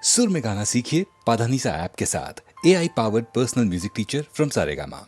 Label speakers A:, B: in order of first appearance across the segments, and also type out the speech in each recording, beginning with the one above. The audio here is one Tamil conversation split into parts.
A: सुर में गाना सीखिए पाधानीसा ऐप के साथ। AI powered personal music teacher from Saregama.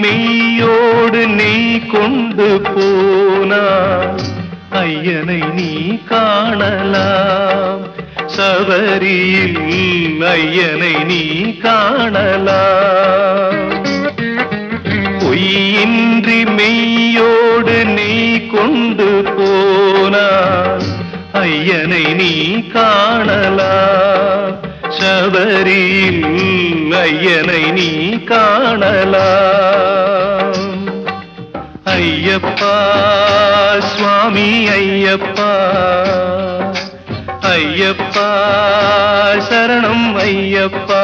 B: மெய்யோடு நீ கொண்டு போனாய் ஐயனை நீ காணலாம், சபரியில் ஐயனை நீ காணலாம். பொய்யின்றி மெய்யோடு நீ கொண்டு போனாய் ஐயனை நீ காணலாம், சபரியில் ஐயனை நீ காணலாம். ஐயப்பா சுவாமி ஐயப்பா, ஐயப்பா சரணம் ஐயப்பா,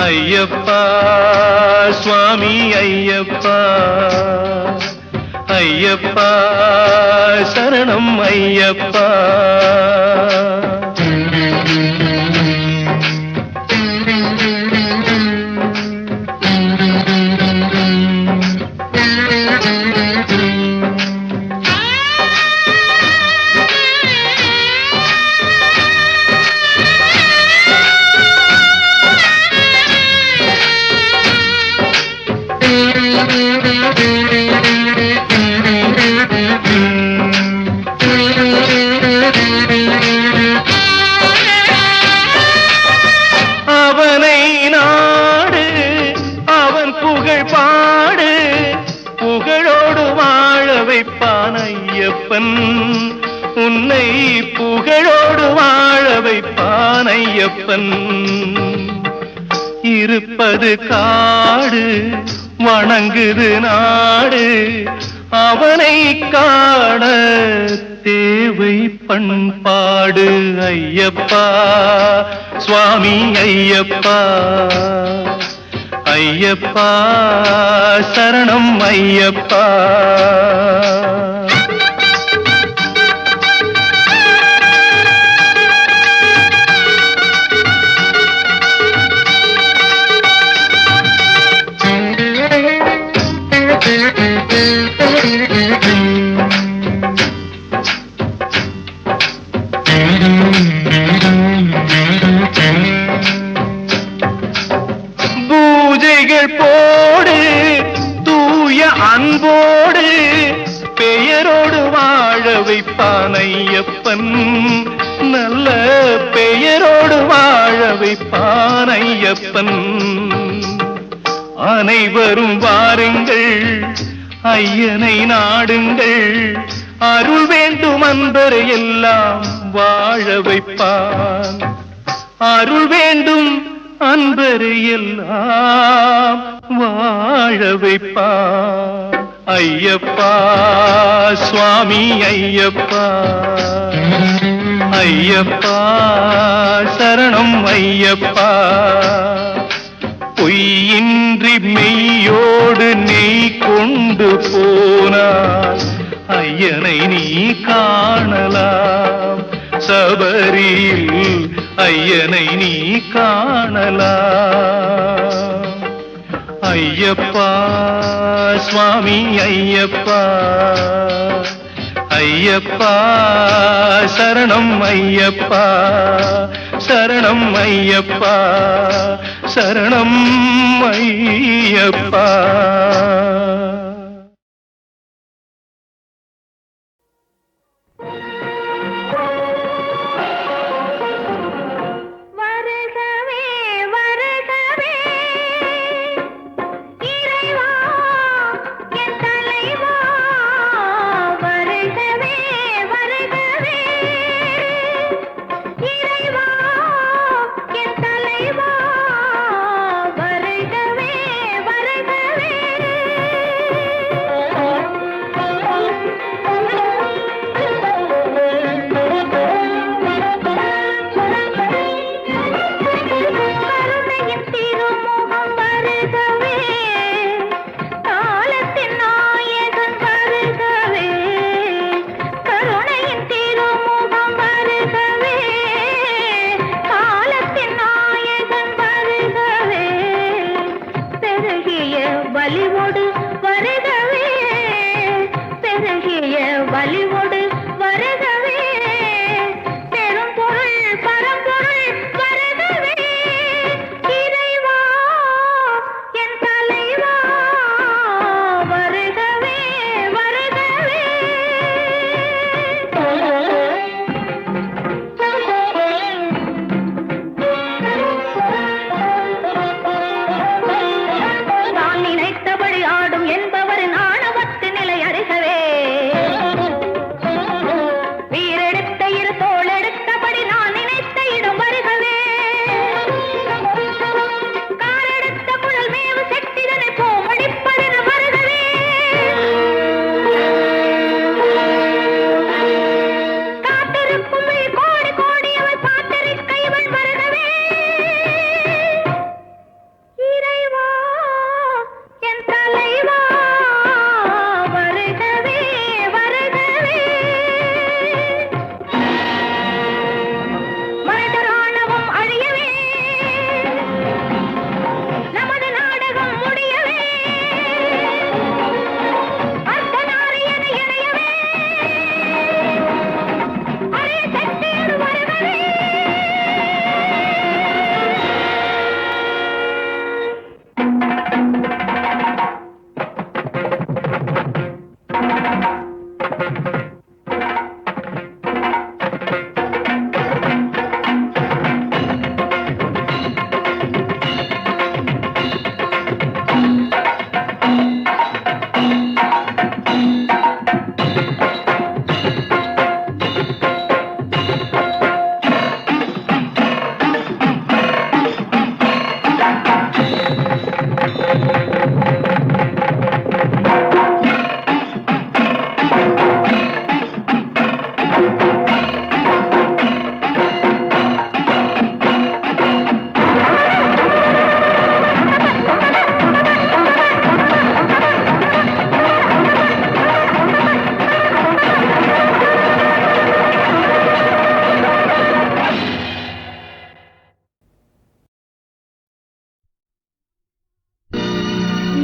B: ஐயப்பா சுவாமி ஐயப்பா, ஐயப்பா சரணம் ஐயப்பா. உன்னை புகழோடு வாழ வைப்பான் ஐயப்பன். இருப்பது காடு வணங்குது நாடு, அவனை காண தேவை பண்பாடு. ஐயப்பா சுவாமி ஐயப்பா, ஐயப்பா சரணம் ஐயப்பா. பூஜைகள் போடு தூய அன்போடு, பெயரோடு வாழ வைப்பான் ஐயப்பன், நல்ல பெயரோடு வாழ வைப்பான் ஐயப்பன். அனைவரும் வாருங்கள் ஐயனை நாடுங்கள், அருள் வேண்டும் அன்பரை எல்லாம் வாழ வைப்பான், அருள் வேண்டும் அன்பரை எல்லாம் வாழ வைப்பான். ஐயப்பா சுவாமி ஐயப்பா, ஐயப்பா சரணம் ஐயப்பா. பொய்யின்றி மெய்யோடு நீ கொண்டு போனாய் ஐயனை நீ காணலாம், சபரியில் ஐயனை நீ காணலாம். ஐயப்பா சுவாமி ஐயப்பா, ஐயப்பா சரணம் ஐயப்பா, சரணம் ஐயப்பா, சரணம் ஐயப்பா.
C: வருகவே வருகவே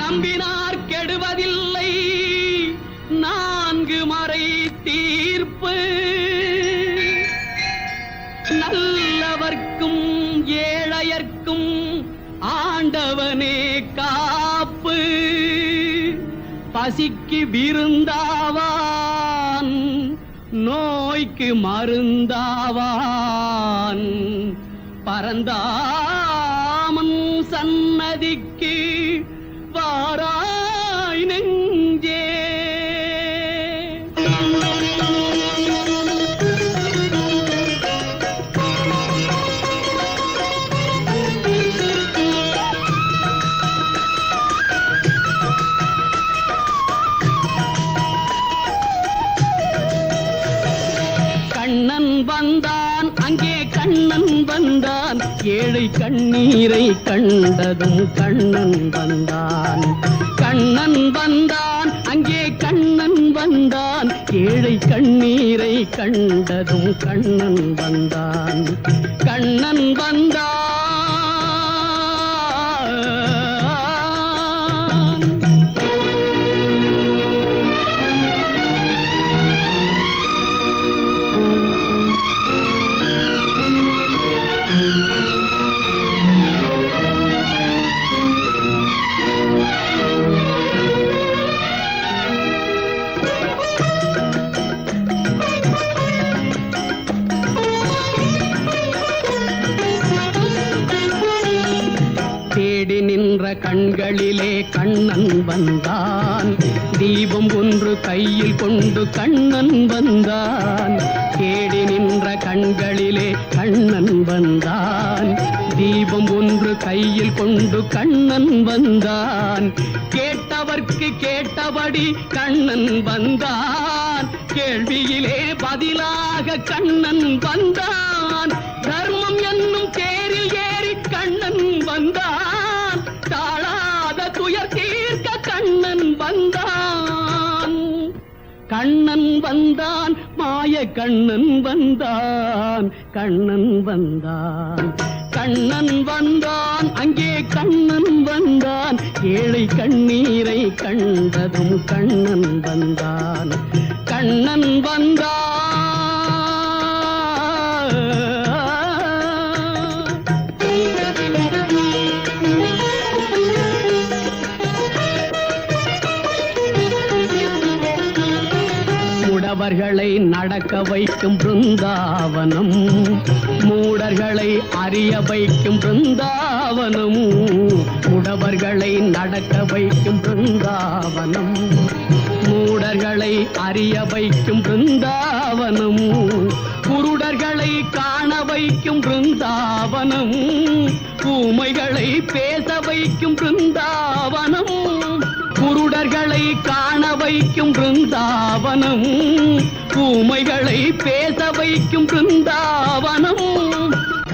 C: நம்பினார் கெடுவதில்லை நான்கு மறை தீர்ப்பு நல்லவர்க்கும் ஏழையர்க்கும் ஆண்டவனே காப்பு பசிக்கு விருந்தாவான் நோய்க்கு மருந்தாவான் பரந்தாமன் சன்னதிக்கு வாராய் நெஞ்சே. கண்ணன் வந்தான் அங்கே கண்ணன் வந்தான் ஏழை கண்ணீரை கண்டதும் கண்ணன் வந்தான். கண்ணன் வந்தான் அங்கே கண்ணன் வந்தான் ஏழை கண்ணீரை கண்டதும் கண்ணன் வந்தான். கண்ணன் வந்தான் தேடி நின்ற கண்களிலே கண்ணன் வந்தான். தீபம் ஒன்று கையில் கொண்டு கண்ணன் வந்தான். தேடி நின்ற கண்களிலே கண்ணன் வந்தான். தீபம் ஒன்று கையில் கொண்டு கண்ணன் வந்தான். கேட்டவர்க்கு கேட்டபடி கண்ணன் வந்தான். கேள்வியிலே பதிலாக கண்ணன் வந்தான். தர்மம் என்னும் தேரில் ஏறி கண்ணன் வந்தான். தாழாத துயர் தீர்க்க கண்ணன் வந்தான். கண்ணன் வந்தான் மாய கண்ணன் வந்தான். கண்ணன் வந்தான் கண்ணன் வந்தான் அங்கே கண்ணன் வந்தான் ஏழை கண்ணீரை கண்டதும் கண்ணன் வந்தான். கண்ணன் வந்தான் முடவர்களை நடக்க வைக்கும் பிருந்தாவனம். மூடர்களை அறிய வைக்கும் பிருந்தாவனம். முடவர்களை நடக்க வைக்கும் பிருந்தாவனம். மூடர்களை அறிய வைக்கும் பிருந்தாவனம். குருடர்களை காண வைக்கும் பிருந்தாவனம். ஊமைகளை பேச வைக்கும் பிருந்தாவனம். குருடர்களை காண வைக்கும் பிருந்தாவனம். ஊமைகளை பேச வைக்கும் பிருந்தாவனம்.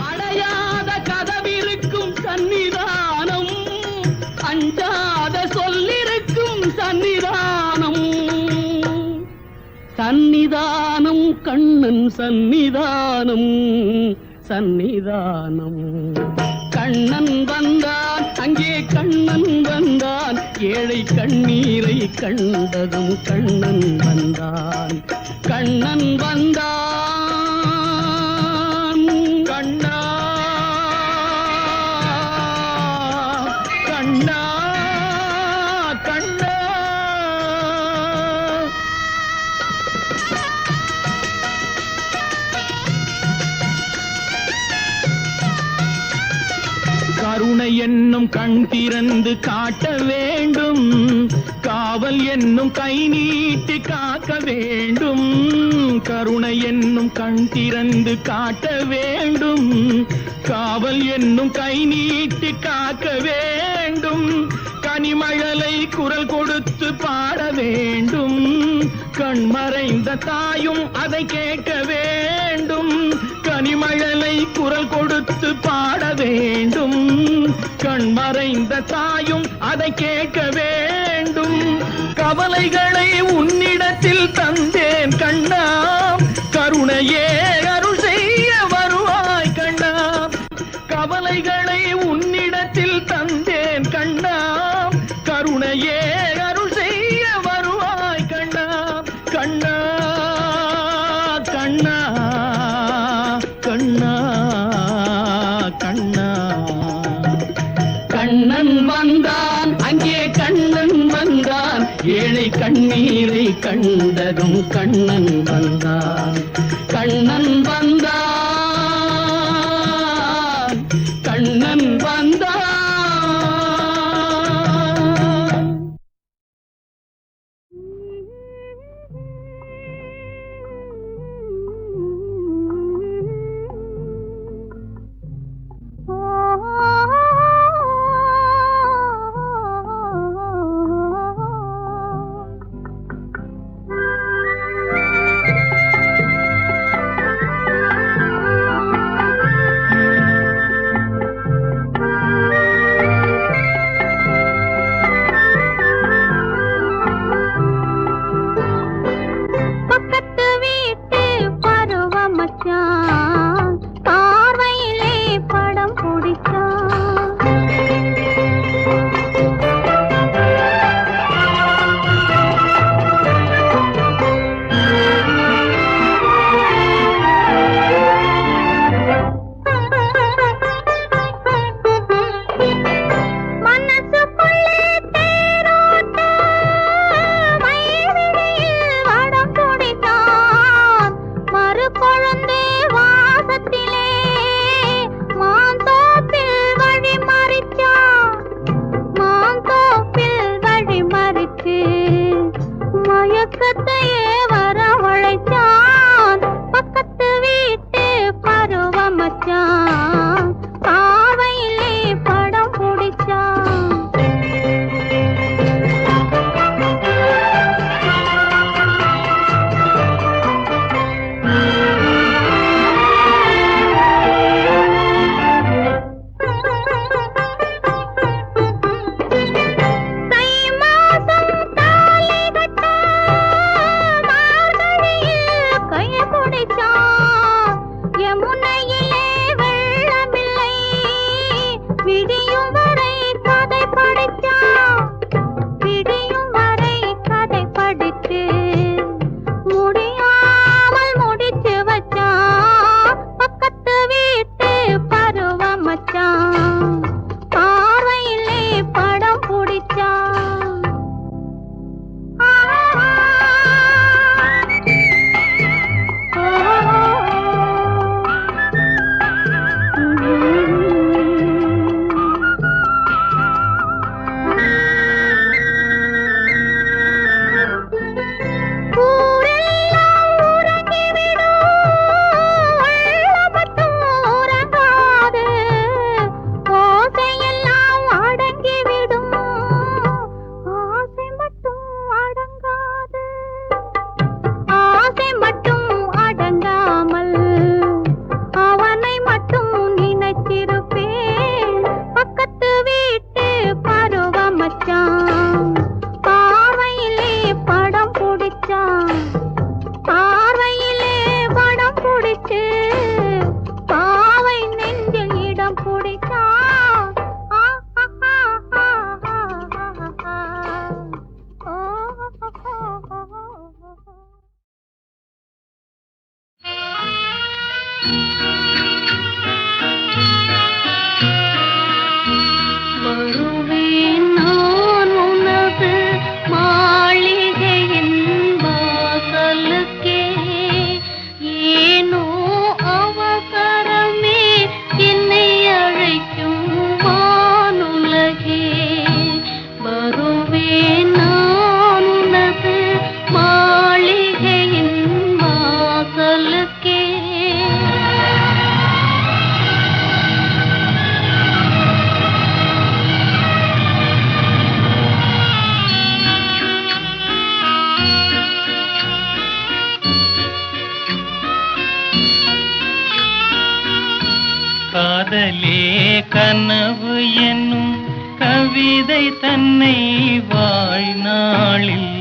C: அடையாத கதவிருக்கும் சன்னிதானம். அஞ்சாத சொல்லிருக்கும் சன்னிதானம். சன்னிதானம் கண்ணன் சன்னிதானம். சன்னிதானம் கண்ணன் வந்தான் அங்கே கண்ணன் வந்தான் ஏழை கண்ணீரை கண்டதும் கண்ணன் வந்தான். கண்ணன் வந்தான் கண்ணா கண்ணா கண்ணா. கருணை என்னும் கண் திறந்து காட்ட வேண்டும். காவல் என்னும் கை நீட்டி காக்க வேண்டும். கருணை என்னும் கண் திறந்து காட்ட வேண்டும். காவல் என்னும் கை நீட்டி காக்க வேண்டும். கனிமழலை குரல் கொடுத்து பாட வேண்டும். கண்மறைந்த தாயும் அதை கேட்க வேண்டும். கனிமழலை குரல் கொடுத்து பாட வேண்டும். கண்மறைந்த தாயும் அதை கேட்க வேண்டும். கவலைகளை உன்னிடத்தில் தந்தேன் கண்ணா. கருணையே அருள் செய்ய வருவாய் கண்ணா. கவலைகளை உன்னிடத்தில் தந்தேன் கண்ணா. கருணை துணையே அருள் செய்ய வருவாய் கண்ணா கண்ணா கண்ணா கண்ணா கண்ணா. கண்ணன் வந்தான் அங்கே கண்ணன் வந்தான், ஏழை கண்ணீரை கண்டதும் கண்ணன் வந்தான். கண்ணன் வந்தான், கண்ணன் வந்தான்.
B: காதலே கனவு என்னும் கவிதை தன்னை வாழ்நாளில்,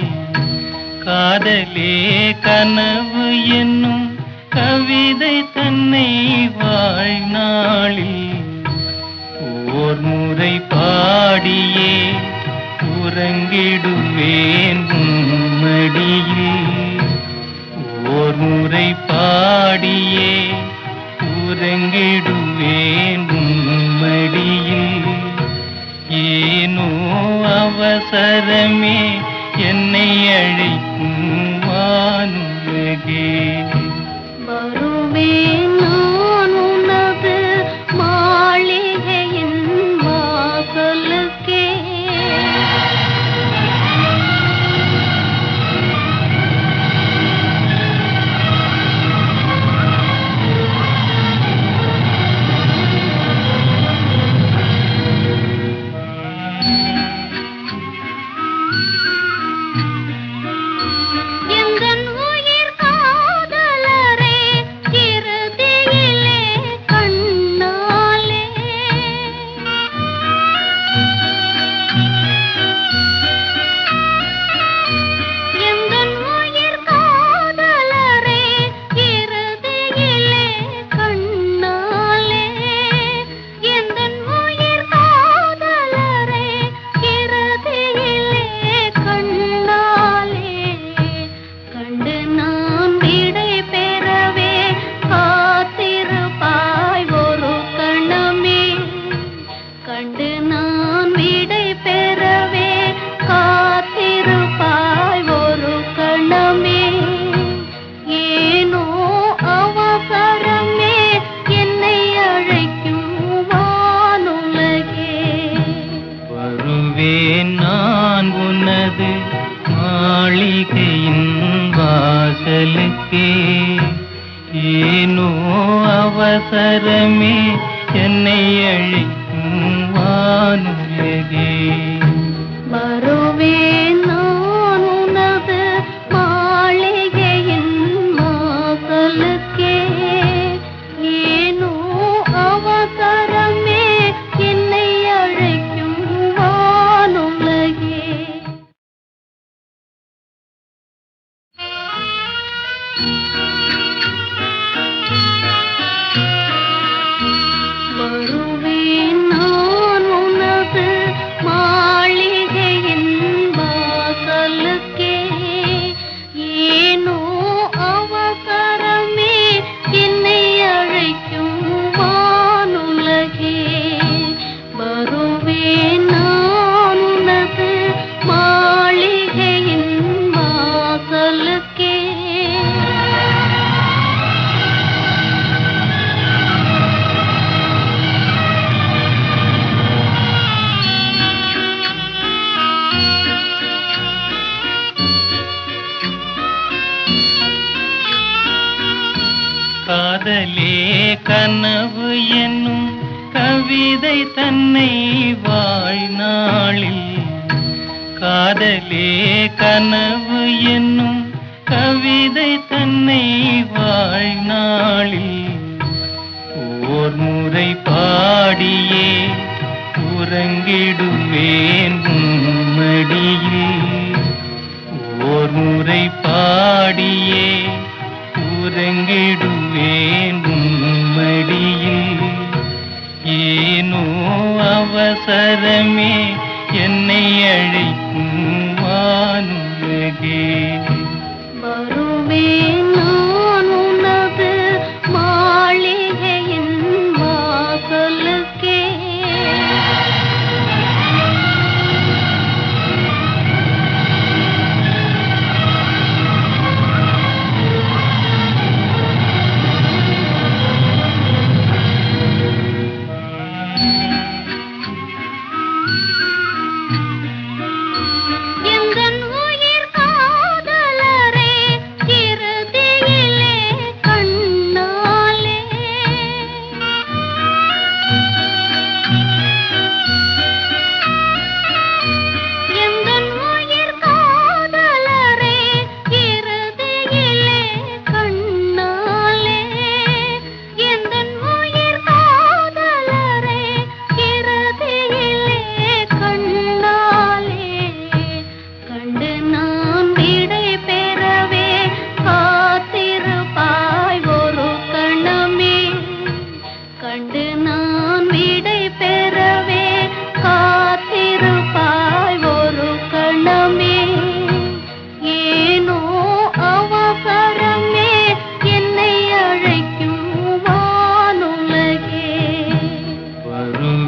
B: காதலே கனவு என்னும் கவிதை தன்னை வாழ்நாளில் ஓர் முறை பாடியே உறங்கிடுவேன் உம்மடியில். ஓர் முறை பாடியே உறங்கிடுவேன் உம்மடியில். ஏனோ அவசரமே என்னை அழைக்கும் வானுலகே.
D: வருவேன் நான் உனது மாளிகையின் வாசலுக்கே. எந்தன் உயிர் காதலரே இறுதியிலே கண்ணாலே. எந்தன் உயிர் காதலரே இறுதியிலே கண்ணாலே. எந்தன் உயிர் காதலரே இறுதியிலே கண்ணாலே. கண்டு நான் விடை பெறவே காத்திருப்பாய் ஒரு கணமே. கண்டு நான் விடை பெறவே காத்திருப்பாய் ஒரு கணமே. ஏனோ அவசரமே என்னை அழைக்கும் வானுலகே.
B: வருவேன் நான் உனது மாளிகையின் வாசலுக்கே. ஏனோ அவசரமே என்னை அழைக்கும் வானுலகே.
D: வருவேன் நான் உனது மாளிகையின் வாசலுக்கே. ஏனோ அவசரமே என்னை அழைக்கும் வானுலகே. வருவேன் நான் உனது மாளிகையின் வாசலுக்கே. ஏனோ அவசரமே என்னை அழைக்கும் வானுலகே. வருவேன் நான் உனது மாளிகையின் வாசலுக்கே.
B: காதலே கனவு என்னும் கவிதை தன்னை வாழ்நாளில். காதலே கனவு என்னும் கவிதை தன்னை வாழ்நாளில். ஓர் முறை பாடியே உறங்கிடுவேன் உம்மடியில். ஓர் முறை பாடியே உறங்கிடுவேன் உம்மடியில். ஏனோ அவசரமே என்னை அழைக்கும் வானுலகே.
D: வருவேன் நான் உனது மாளிகையின் வாசலுக்கே. எந்தன்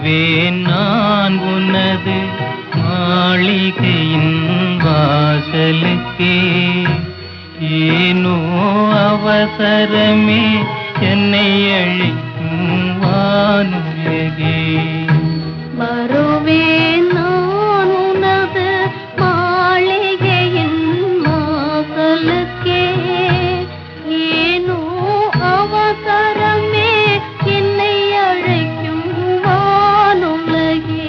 B: வருவேன் நான் உனது மாளிகையின் வாசலுக்கே. ஏனோ அவசரமே என்னை அழைக்கும் வானுலகே.
D: வருவேன் நான் உனது மாளிகையின் வாசலுக்கே. ஏனோ அவசரமே என்னை அழைக்கும் வானுலகே.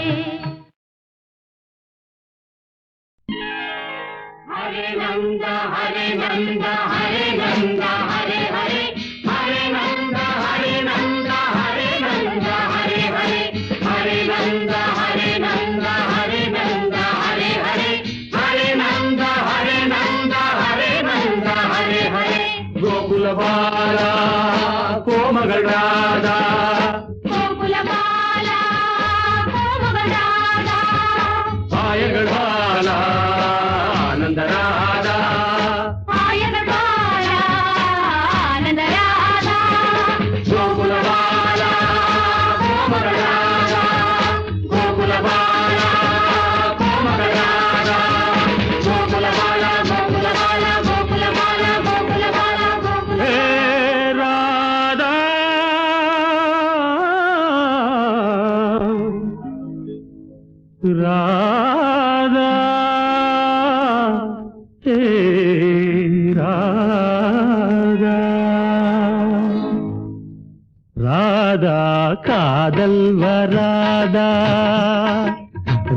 C: ஹரே நந்த ஹரே நந்த ஹரே நந்த ஹரே ஹரே ஹரே நந்த ஹரே நந்த ஹரே நந்த ஹரே ஹரே ஹரே நந்த ஹரே நந்த ஹரே நந்த ஹரே ஹரே ஹரே நந்த ஹரே நந்த ஹரே நந்த ஹரே ஹரே. கோகுல பாலா கோமகள் ராதா கோகுல பாலா கோமகள் ராதா ஆயர்கள் பாலா ஆனந்த ராதா ஆயர்கள் பாலா ஆனந்த ராதா கோகுல பாலா கோமகள் ராதா கோகுல பாலா கோமகள் ராதா கோகுல பாலா கோகுல பாலா கோகுல பாலா கோகுல பாலா கோகுல ஹே ராதா ராதா ஹே ராதா. ராதா காதல் வராதா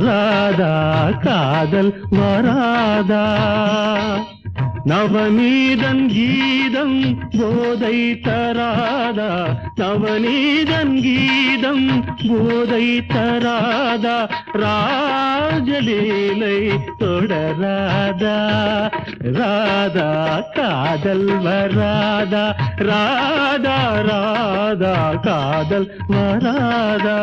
C: ராதா காதல் வராதா. நவநீதன் கீதம் போதை தராதா நவநீதன் கீதம் போதை தராதா. ராஜலீலை தொடராதா ராதா காதல் வராதா ராதா ராதா காதல் வராதா.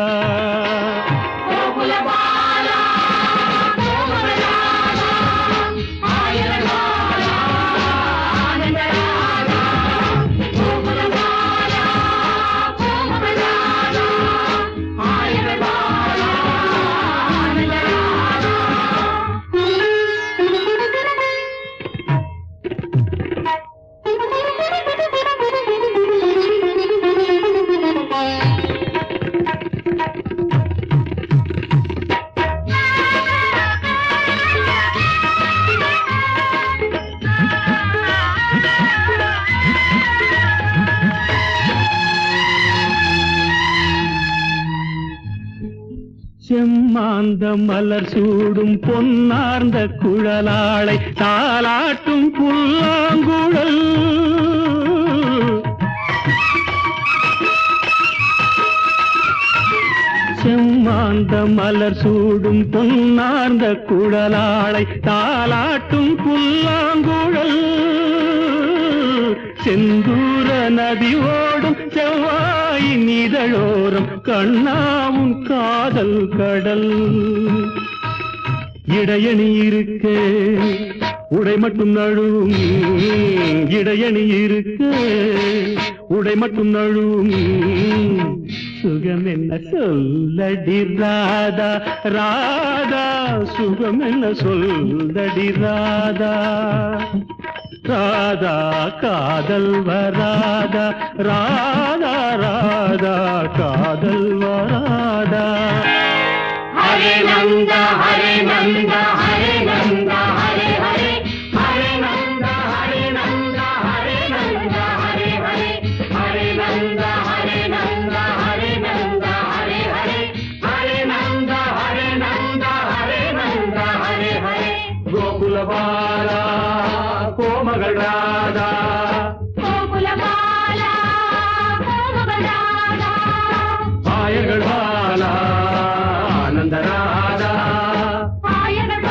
C: செம்மாந்த மலர் சூடும் பொன்னார்ந்த குழலாளை தாலாட்டும் புல்லாங்குழல். செம்மாந்த மலர் சூடும் பொன்னார்ந்த குழலாளை தாலாட்டும் புல்லாங்குழல். செந்தூர நதி ஓடும் செவ்வாயின் இதழோரம் கண்ணாவும் காதல் கடல். இடையணி இருக்க உடை மட்டும் நழுவும் இடையணி இருக்க உடை மட்டும் நழுவும். சுகம் என்ன சொல்லடி ராதா ராதா சுகம் என்ன சொல்லடி ராதா. ராதா காதல் வராதா ராதா ராதா காதல் வராதா. ஹரே நந்த ஹரே நந்த ஹரே நந்த ஹரே ஹரே ஹரே நந்த ஹரே நந்த ஹரே நந்த ஹரே ஹரே ஹரே நந்த ஹரே நந்த ஹரே நந்த ஹரே ஹரே ஹரே நந்த ஹரே நந்த ஹரே நந்த ஹரே ஹரே. கோகுல பாலா கோமகள் ராதா கோகுல பாலா கோமகள் ராதா ஆயர்கள் பாலா ஆனந்த ராதா ஆயர்கள்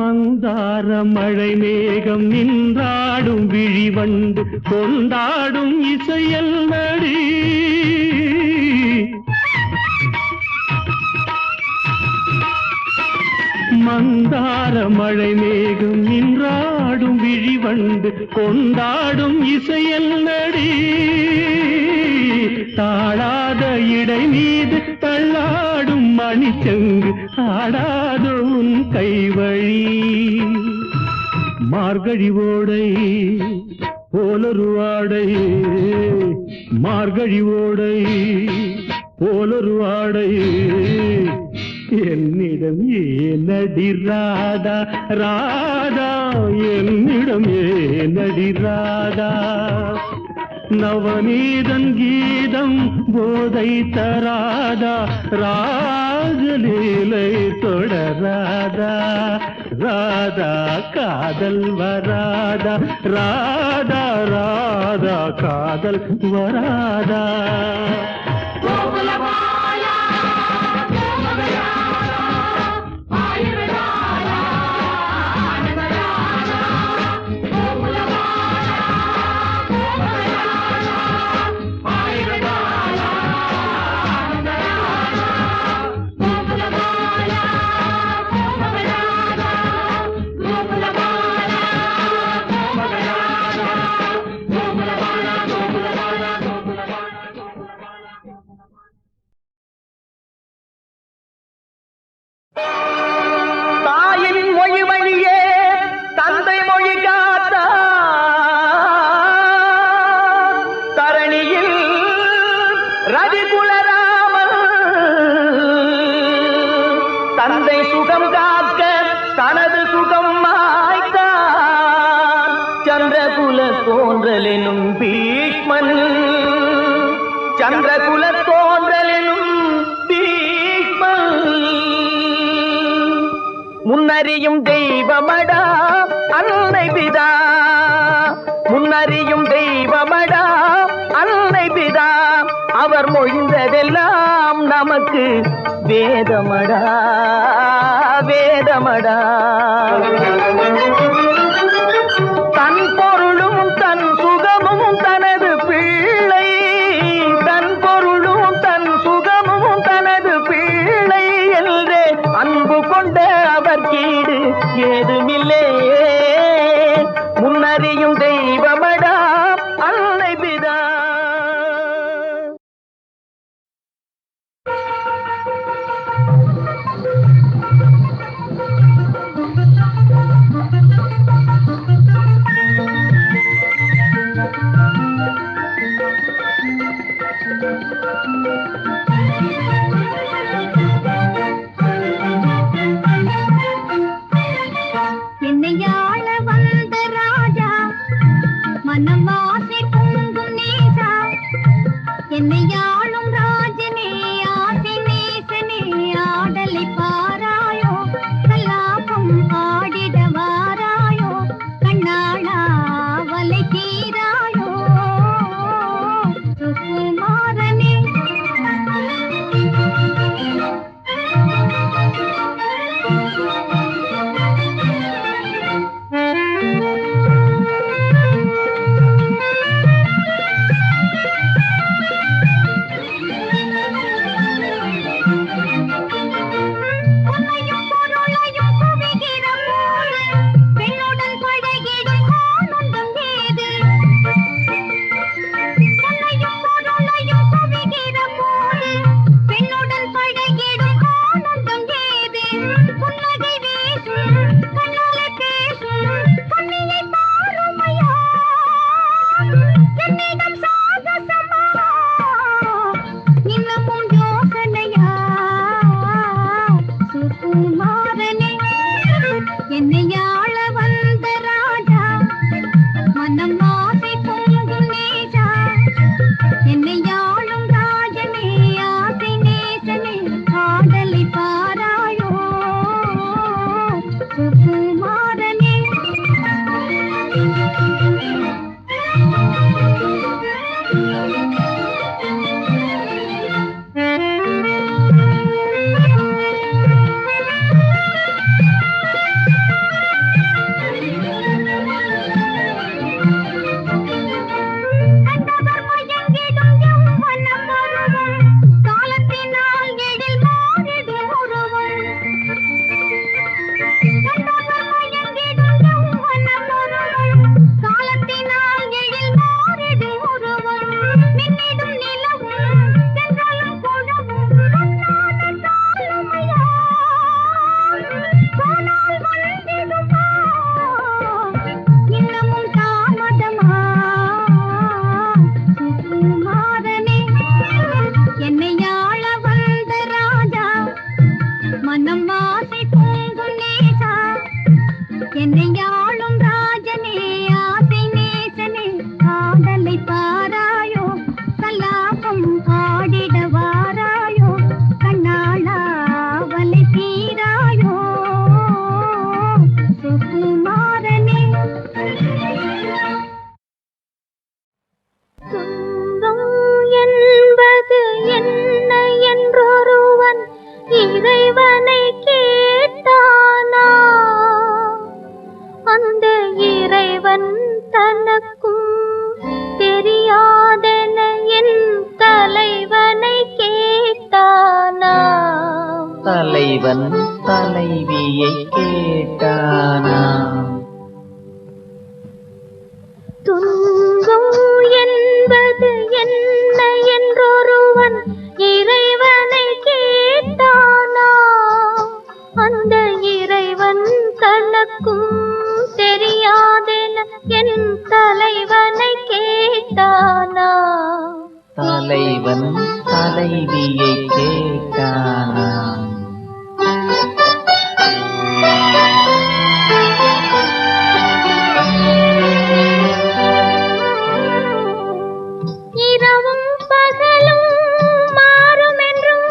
C: மந்தார மழை மேகம் நின்றாடும் விழிவண்டு கொண்டாடும் இசையல் நடி. மந்தார மழை மேகம் நின்றாடும் விழிவண்டு கொண்டாடும் இசையல் நடி. தாழாத இடை மீது தள்ளாடும் மணிச்சங்கு ஆடாத உன் கைவழி. மார்கழி ஓடை போலொரு ஆடை, மார்கழி ஓடை போலொரு ஆடை. என்னிடம் ஏனடி ராதா ராதா, என்னிடம் ஏனடி ராதா. நவநீதன் கீதம் போதை தராதா, ராஜலீலை தொடராதா. ராதா காதல் வராதா, ராதா ராதா காதல் வராதா.
E: தந்தை சுகம் காக்க தனது சுகம் மாய்த்தான். சந்திரகுல தோன்றலெனும் பீஷ்மன், சந்திரகுல தோன்றலெனும் பீஷ்மன். முன்னறியும் தெய்வமடா அன்னை பிதா, முன்னறியும் தெய்வமடா அன்னை பிதா. அவர் மொழிந்ததெல்லாம் நமக்கு வேதமடா வேதமடா. தன் பொருளும் தன் சுகமும் தனது பிள்ளை, தன் பொருளும் தன் சுகமும் தனது பிள்ளை என்றே அன்பு கொண்ட அவர் கீடு ஏதுமில்லையே. முன்னறியும் தெய்வமடா அன்னை பிதா.
D: என்னையாள வந்த ராஜா, மனம் வாசை பொங்கும் நேசா. என்னையாளும் ராஜனே, ஆசை நேசனே, ஆடலை பாராயோ. கல்லாபம் ஆடிட வாராயோ, கண்ணாளா வலை தீராயோ. சுகுமாரனே என்ன என்றொருவன் இறைவனை கேட்டானா, அந்த இறைவன் தனக்கும் தெரியாதென என் தலைவனை கேட்டானா.
B: தலைவன் தலைவியை கேட்டானா.
D: துன்பம் என்பது என்ன என்றொருவன் இறைவனை கேட்டானா, அந்த இறைவன் தனக்கும் தெரியாதென என் தலைவனை கேட்டானா.
B: தலைவன் தலைவியை கேட்டானா.
D: இரவும் பகலும் மாறுமென்றும்,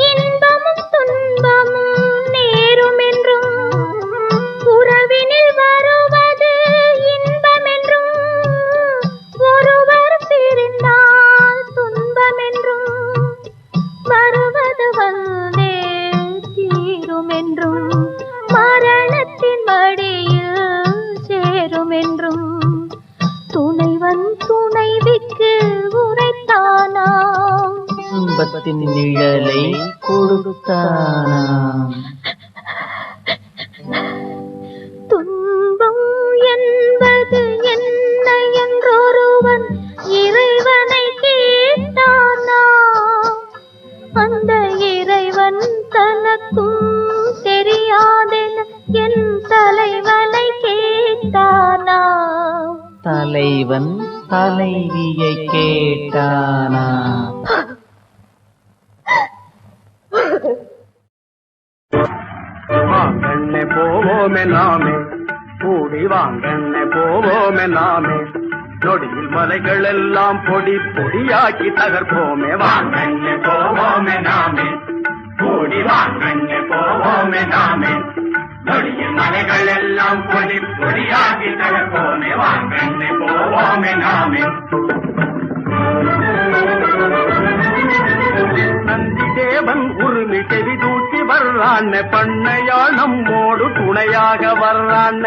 D: இன்பமும் துன்பமும் நேருமென்றும், உறவினில் வருவது இன்பமென்றும், ஒருவர் பிரிந்தால் துன்பமென்றும், வருவது வந்தே தீருமென்றும், மரணத்தின் மடியில் சேருமென்றும், துணைவன் துணைவிக்கு உரைத்தானாம்,
B: இன்பத்தின் நிழலை கொடுத்தானாம்.
D: துன்பம் என்பது என்ன என்றொருவன் இறைவனை கேட்டானா, அந்த இறைவன் தனக்கும் தெரியாதென என் தலைவனை கேட்டானா.
B: தலைவன் தலைவியை கேட்டானா.
C: வாங்கண்ணே போவோமே நாமே, கூடி வாங்கண்ணே போவோமே நாமே, நொடியில் மலைகள் எல்லாம் பொடி பொடியாக்கி தகர்ப்போமே. வாங்கண்ணே போவோமே நாமே, கூடி வாங்கண்ணே போவோமே நாமே, நொடியில் மலைகள் எல்லாம் பொடி பொடியாக்கி தகர்ப்போமே. வாங்கண்ணே போவோமே நாமே. நந்தி தேவன் உரிமை செவி தூக்கி வர்றான், பண்ணையாள் நம்மோடு துணையாக வர்றான்.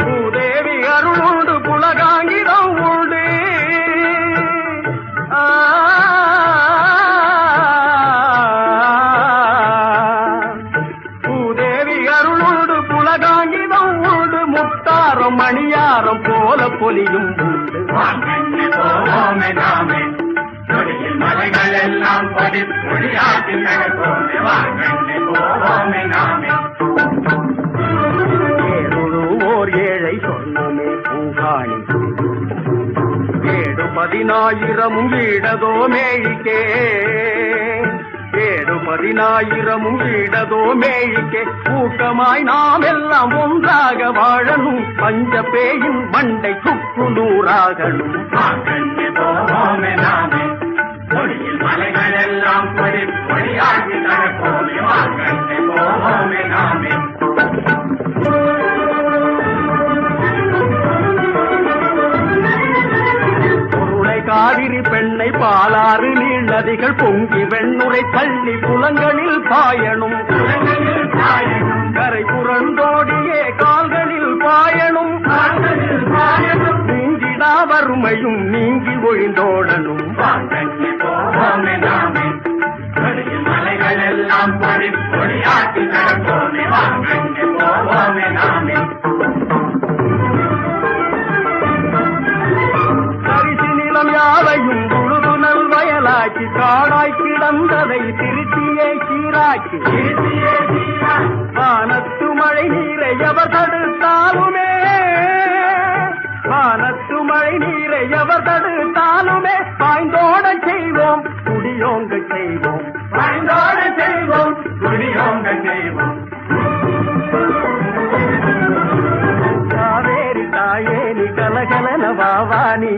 C: பூதேவி அருளோடு புலகாங்கிடம் உண்டு, பூதேவி அருளோடு புலகாங்கிடம் உண்டு, முத்தாரம் மணியாரம் போல பொலியும் உண்டு. வாங்கண்ணே போவோமே நாமே, நொடியில் மலைகள் எல்லாம் படி பொடியாக்கி தகர்ப்போமே. வாங்கண்ணே போவோமே நாமே. ஏழுவோர் ஏழை சொன்னமே பூங்காணி, 7,10,000 வீடதோ மேய்க்கே, 7,10,000 வீடதோ மேய்க்கே, கூட்டமாய் நாம் எல்லாம் ஒன்றாக வாழணும், பஞ்ச பேயின் மண்டை சுக்கு நூறாகணும். வாங்கண்ணே போவோமே நாமே, நொடியில் மலைகள் எல்லாம் பொடி பொடியாக்கி தகர்ப்போமே. வாங்கண்ணே போவோமே நாமே. பொருளை காவிரி பெண்ணை பாலாறு நீள் நதிகள் பொங்கி வெண்ணுரை தள்ளி புலங்களில் பாயணும், கரை புரண்டோடியே கால்களில் பாயணும், நீங்கிடா வறுமையும் நீங்கி ஒழிந்தோடணும். வாங்கண்ணே போவோமே நாமே, நொடியில் மலைகள் எல்லாம் பொடி பொடியாக்கி தகர்ப்போமே. வாங்கண்ணே போவோமே நாமே. தரிசு நிலம் யாவையும் உழுது நல் வயலாக்கி, காடாய் கிடந்ததை திருச்சியை சீராக்கி, வானத்து மழை நீரை எவர் தடுத்தாலுமே, வானத்து மழை நீரை எவர் தடுத்தாலுமே, பாய்ந்தோட செய்வோம் குடியோங்க செய்வோம், பாய்ந்தோட செய்வோம் குடியோங்க செய்வோம். காவேரி தாயே நீ கலகலன வாவானி,